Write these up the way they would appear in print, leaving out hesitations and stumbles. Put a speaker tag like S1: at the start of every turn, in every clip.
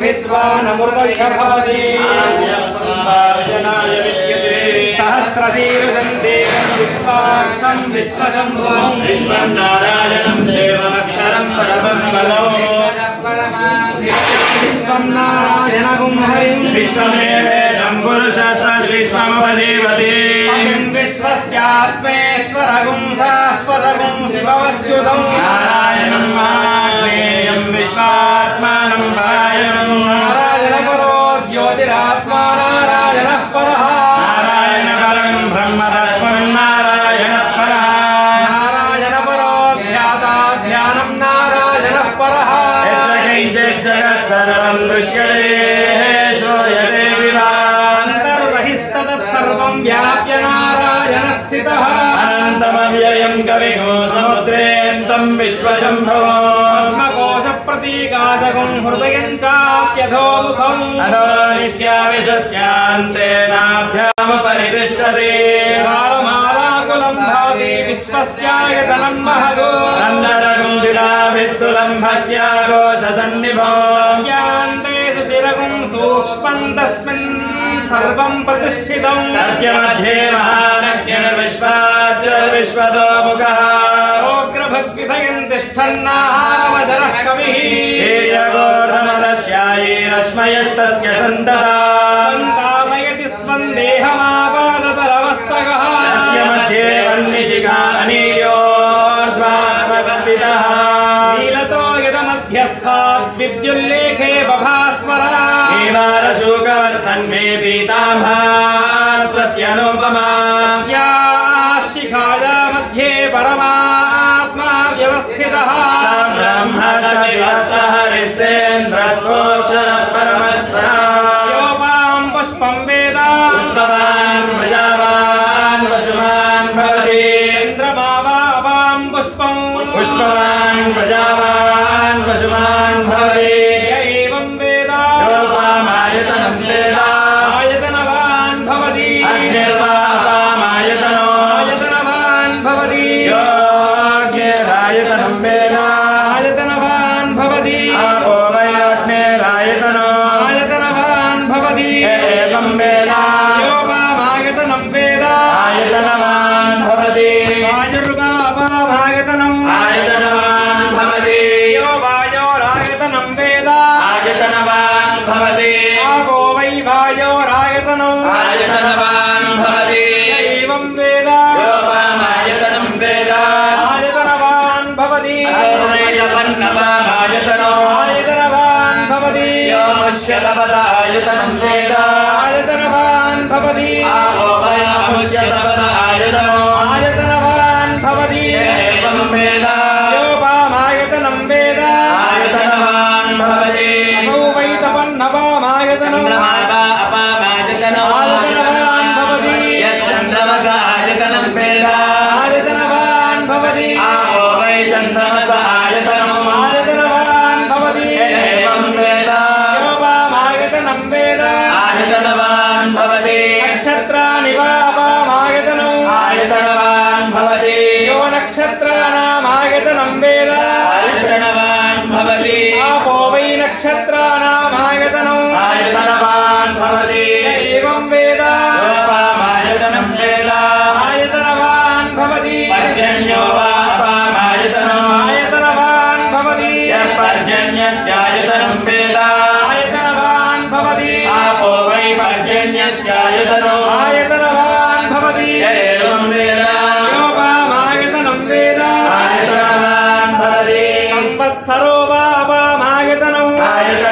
S1: विद्वान् अमृतयः भवति। सहस्रशीर्षन्देवं विश्वाक्षं विश्वशम्भुं
S2: विश्वं नारायणं देवमक्षरं परमं पदं
S1: विश्वं नारायणगुं हरिं
S2: विश्वमेवेदं पुरुषस्त्वविश्वमुपजीवति
S1: विश्वस्यात्मेश्वरगुं शाश्वतगुं शिववच्युतं
S2: नारायणं महाज्ञेयं विश्वात्मानं परायणं
S1: नारायणपरो ज्योतिरात्मा नारायणः परः
S2: नारायणपरं ब्रह्म तत्त्वं नारायणः परः
S1: नारायणपरो ध्याता ध्यानं नारायणः परः
S2: यच्च सर्वं दृश्यते श्रूयते
S1: विवान्तर्बहिस्तत्सर्वं व्याप्य नारायणस्थितः
S2: अनन्तमव्ययं कविकोसमुद्रेऽन्तं विश्वशम्भुः
S1: पद्मकोशप्रतीकाशकं हृदयं चाप्यधोमुखम्
S2: अधो निश्चाविशस्यान्तेनाभ्यामुपरितिष्ठति
S1: कालमालाकुलं भवति विश्वस्यायतनं महदो
S2: सन्दरकुञ्जिराभिस्तुलं भक्त्याघोषसन्निभो
S1: यान्ते सुशिरगुं सूक्ष्मं तस्मिन् सर्वं प्रतिष्ठितं
S2: तस्य मध्ये महानज्ञर्विश्वाच्च विश्वतोमुखः
S1: ओग्रभक्तिभयं तिष्ठन्नाहारमधरः कविः
S2: रश्मयस्तस्य
S1: सन्तामयति स्वं देहमापादतलमस्तकः
S2: तस्य मध्ये वह्निशिखा अनीयोर्ध्वास्थितः
S1: नीलतो यदमध्यस्थात् विद्युल्लेखे बभास्वरा
S2: देवारशोकवर्तन्मे पीताम्भास्वस्यनुपमा
S1: शिखाया मध्ये परमात्मा व्यवस्थितः
S2: हरिश्चेन्द्रस्वोक्षरः परमस्वः
S1: योपां पुष्पं वेद
S2: पुष्पवान् प्रजावान् पशुमान् भवति
S1: चन्द्रमा वा अपां पुष्पं
S2: पुष्पवान् प्रजावान् पशुमान् भवति
S1: य एवं वेद
S2: योपामायतनं वेद
S1: आयतनवान् भवति
S2: अग्निर्वा अपामायतनो
S1: आयतनवान् भवति
S2: योऽग्निरायतनं वेद
S1: आयतनवान् भवति
S2: आपो वै अग्निरायतनो
S1: आयतनवान् भवति
S2: एवं वेद
S1: योपामायतनं वेद
S2: आयतनवान् भवति
S1: वायुर्वापामायतनम्
S2: आयतनवान् भवति
S1: यो वायोरायतनं वेद
S2: आयतनवान् भवति
S1: आपो वै वायोरायतनम्
S2: आयतनवान् भवति
S1: एवं वेद
S2: योपामायतनं वेद
S1: आयतनवान् भवति
S2: असौरैलपन्नवामायतनो
S1: आयतनवान् भवति
S2: योमुष्यतपदायतनं वेद
S1: आयतनवान् भवति
S2: आपो वै अमुष्यतपदायतनो
S1: आयतनवान् भवति
S2: एवं वेद
S1: योपामायतनं वेद
S2: आयतनवान् भवति
S1: असौ वै तपन्नवामायतनम्
S2: चन्द्रमा वा अपामायतनो
S1: आयतनवान् भवति
S2: यश्चन्द्रमसायतनं वेद
S1: आयतनवान् भवति
S2: आपो वै चन्द्रमसायतनो
S1: आयतनवान् भवति
S2: एवं वेद
S1: योपामायतनं वेद
S2: आयतनवान् भवति
S1: नक्षत्राणि वा अपामायतनम्
S2: आयतनवान् भवति
S1: यो नक्षत्राणामायतनं वेद
S2: आयतनवान् भवति
S1: आपो वै नक्षत्राणामायतनम्
S2: आयतनवान् भवति
S1: एवं वेद
S2: योपामायतनं वेद
S1: आयतनवान् भवति
S2: पर्जन्यो वा अपामायतनो
S1: आयतनवान् भवति
S2: यः पर्जन्यस्यायतनं वेद
S1: आयतनवान् भवति
S2: आपो वै पर्जन्यस्यायतनो
S1: आयतनवान् भवति
S2: एवं वेद
S1: योपामायतनं वेद
S2: आयतनवान् भवति
S1: संवत्सरो वा अपामायतनम्
S2: आयतनवान्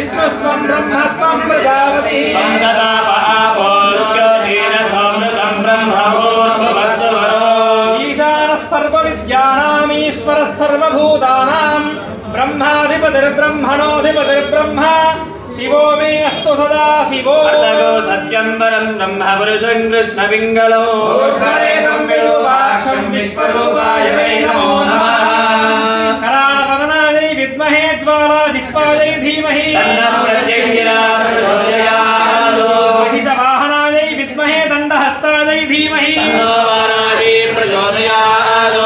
S1: विष्णुस्त्वं ब्रह्मत्वं प्रजापति ईशानः सर्वविद्यानाम् ईश्वरः सर्वभूतानां ब्रह्माधिपतिर्ब्रह्मणोऽधिपतिर्ब्रह्मा शिवो मे अस्तु सदा शिवो
S2: सत्यं परं ब्रह्म पुरुषं कृष्णपिङ्गलो
S1: ऊर्ध्वरेतं विरूपाक्षं विश्वरूपाय वै नमो नमः करालवदनायै विद्महे ज्वालाजिह्वायै धीमहि
S2: तन्नः प्रत्यङ्गिरा प्रचोदयात्
S1: महिषवाहनायै विद्महे दण्डहस्तायै धीमहि
S2: तन्नो वाराही प्रचोदयात्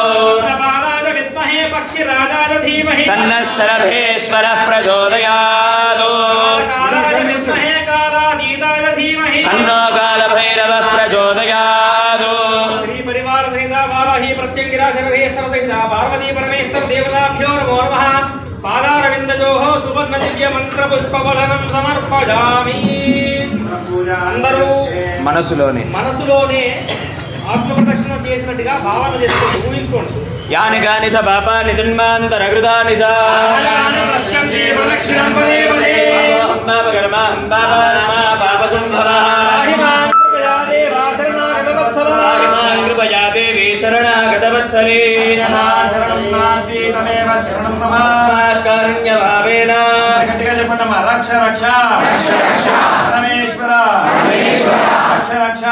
S1: कपालाय विद्महे पक्षिराजाय धीमहि
S2: तन्नः शरभेश्वरः प्रचोदयात्
S1: कालाय विद्महे कालातीताय धीमहि
S2: तन्नो कालभैरवः प्रचोदयात्
S1: श्री परिवार सहिता वाराही प्रत्यङ्गिरा शरभेश्वर सहिता पार्वती परमेश्वर देवताभ्यो नमो नमः पादारविन्दयोः सुवर्ण दिव्य मंत्र पुष्पवलनं समर्पयामि అందరూ మనసులోనే ఆత్మ ప్రదక్షిణ చేసినట్టుగా భావన చేసుకోండి ఊహించుకోండి
S2: यानि कानि च पापानि जन्मान्तरकृतानि च
S1: ప్రశ్యంతే ప్రదక్షిణం పదే పదే
S2: पापकर्माहं पापात्मा पापसम्भवः
S1: శరణాగతవత్సల
S2: कृपया देवी शरणागतवत्सले अस्मात् कारुण्यभावेन
S1: గట్టిగా చెప్పండి అమ్మా రక్ష రక్ష పరమేశ్వర రక్ష రక్ష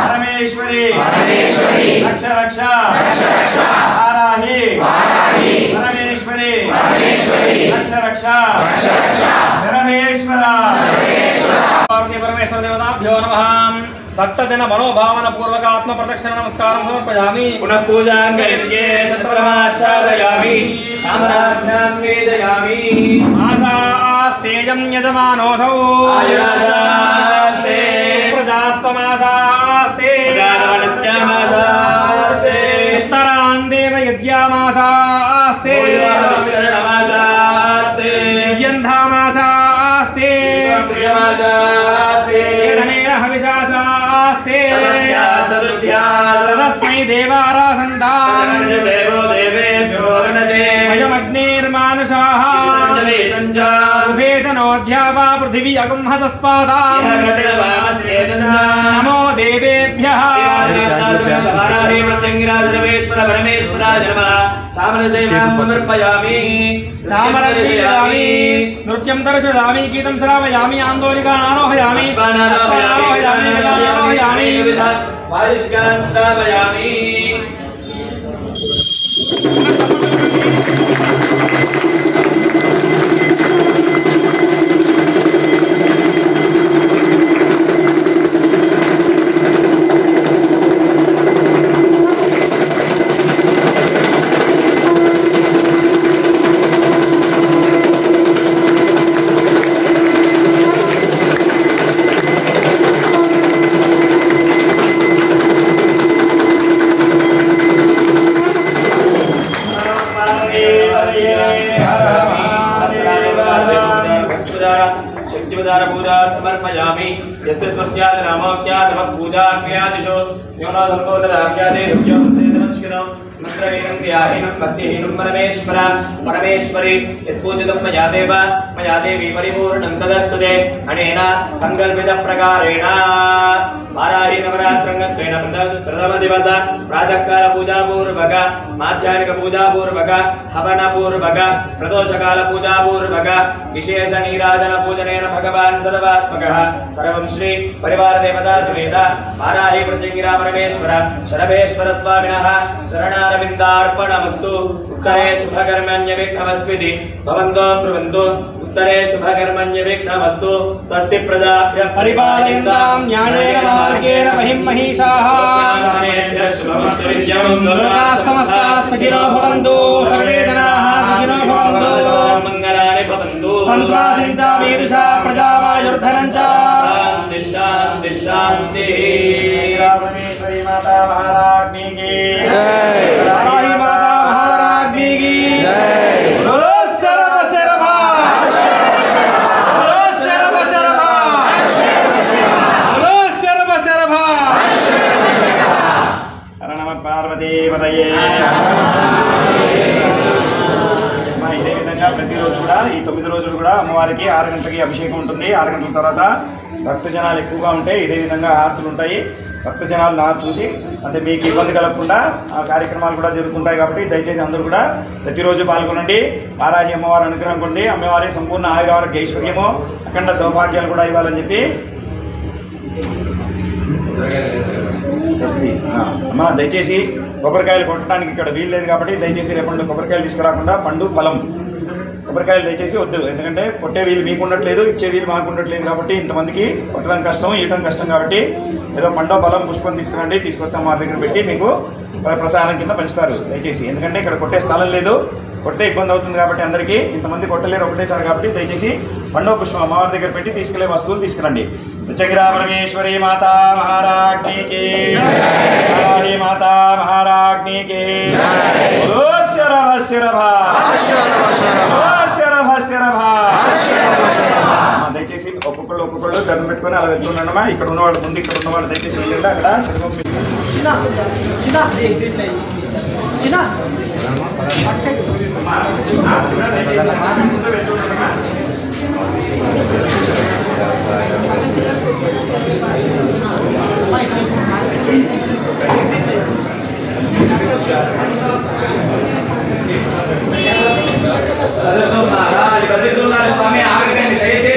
S1: పరమేశ్వరి రక్ష రక్ష వారాహి పరమేశ్వరి రక్ష రక్ష శరమేశ్వర పార్వతీ పరమేశ్వర దేవతాభ్యో నమః భక్తజన మనోభావన పూర్వక ఆత్మ ప్రదక్షిణ నమస్కారం సమర్పయామి
S2: पुनः पूजां करिष्ये चन्द्रमाच्छादयामि सामराभ्यां वेदयामि
S1: आशास्तेजं यजमानोऽसौ
S2: आयुराशास्ते
S1: प्रजास्तमाशास्ते
S2: सुजातवनस्यामाशास्ते
S1: उत्तरान् देवयज्ञामाशास्ते
S2: शरणमाशास्ते
S1: दिव्यन्धामाशास्ते
S2: प्रियमाशास्ते
S1: धनेन हविषाशास्ते
S2: तदस्यात्
S1: तदस्मै देवारासन्तान्
S2: देवो देवेभ्यो वदते
S1: अयमग्निर्मानुषाः उभे च नोऽध्यापा पृथिवी अगुंहतस्पादाः नमो देवेभ्यः
S2: वाराही प्रत्यङ्गिरा सर्वेश्वर परमेश्वराय नमः सामरसेवां समर्पयामि
S1: चामरसेवामि नृत्यं दर्शयामि गीतं श्रावयामि आन्दोलिकान् आरोहयामि आरोहयामि
S2: वायुज्ञान् श्रावयामि शक्तिवदार पूजा समर्पयामि यस्य स्मृत्याद नामोक्त्याद पूजा क्रियादिषु न्यूनो संबोधनाख्यादेषु नमस्कृतं मंत्रहीनं क्रियाहीनं भक्तिहीनं परमेश्वरी यत्पूजितं मया देवी परिपूर्णं तदस्तुते अनेन संकल्पितप्रकारेण वाराही नवरात्रङ्गत्वेन प्रथमदिवस प्रातःकाल पूजापूर्वक माध्याह्निक पूजापूर्वक हवनपूर्वक प्रदोषकाल पूजापूर्वक विशेष नीराजन पूजनेन भगवान् सर्वात्मकः सर्वं श्री परिवार देवता समेत वाराही प्रत्यङ्गिरा परमेश्वर शरभेश्वर स्वामिनः शरणारविन्दार्पणमस्तु उत्तरे शुभकर्मण्य विघ्नमस्मिति भवन्तो ब्रुवन्तु उत्तरे शुभकर्मण्य विघ्नमस्तु स्वस्ति प्रजाभ्यः
S1: परिपालयन्तां न्यायेन मार्गेण महिं महिषाः लोकाः समस्ताः सुखिनो भवन्तु सर्वे जनाः सुखिनो भवन्तु
S2: मङ्गलानि भवन्तु
S1: सन्त्वासिं च वीदुषा प्रजावायुर्धनं च
S2: शान्ति शान्ति शान्तिः
S1: परमेश्वरी माता महारानी की जय माता महारानी की जय बोलो सर्व सर्वा बोलो सर्व सर्वा बोलो सर्व सर्वा हर नमः पार्वती पतये
S3: ఇదే విధంగా ప్రతిరోజు కూడా ఈ 9 రోజులు కూడా అమ్మవారికి 6 గంటలకి అభిషేకం ఉంటుంది. 6 గంటల తర్వాత భక్తజనాలు ఎక్కువగా ఉంటాయి. ఇదే విధంగా హారతులు ఉంటాయి. భక్తజనాలు నాకు చూసి అంటే మీకు ఇబ్బంది కలగకుండా ఆ కార్యక్రమాలు కూడా జరుగుతుంటాయి. కాబట్టి దయచేసి అందరూ కూడా ప్రతిరోజు పాల్గొనండి. వారాహి అమ్మవారి అనుగ్రహం పొంది అమ్మవారి సంపూర్ణ ఆయురారోగ్య ఐశ్వర్యము అఖండ సౌభాగ్యాలు కూడా ఇవ్వాలని చెప్పి అమ్మ దయచేసి కొబ్బరికాయలు కొట్టడానికి ఇక్కడ వీలు లేదు కాబట్టి దయచేసి రేపటి కొబ్బరికాయలు తీసుకురాకుండా పండు ఫలం కొబ్బరికాయలు దయచేసి వద్దు. ఎందుకంటే కొట్టే వీలు మీకు ఉండట్లేదు, ఇచ్చే వీలు మాకు ఉండట్లేదు. కాబట్టి ఇంతమందికి కొట్టడం కష్టం, ఇవ్వడం కష్టం. కాబట్టి ఏదో పండో ఫలం పుష్పం తీసుకురండి, తీసుకొస్తాం మా దగ్గర పెట్టి మీకు ప్రసాదం కింద పంచుతారు దయచేసి. ఎందుకంటే ఇక్కడ కొట్టే స్థలం లేదు, కొట్టే ఇబ్బంది అవుతుంది కాబట్టి అందరికీ ఇంతమంది కొట్టలేరు ఒకటేసారి. కాబట్టి దయచేసి పండో పుష్పం అమ్మవారి దగ్గర పెట్టి తీసుకెళ్లే వస్తువులు తీసుకురండి. చగిరా పరమేశ్వరి మాతా మహారాజ్ఞికి, వారాహి మాతా మహారాజ్ఞికి. దయచేసి ఒక్కొక్కళ్ళు దండం పెట్టుకొని అలా వెళ్తున్నాడమ్మా. ఇక్కడ ఉన్నవాళ్ళు ముందు, ఇక్కడ ఉన్నవాళ్ళు దయచేసి వెళ్ళండి. అక్కడ
S2: స్వామి ఆగండి దయచేసి.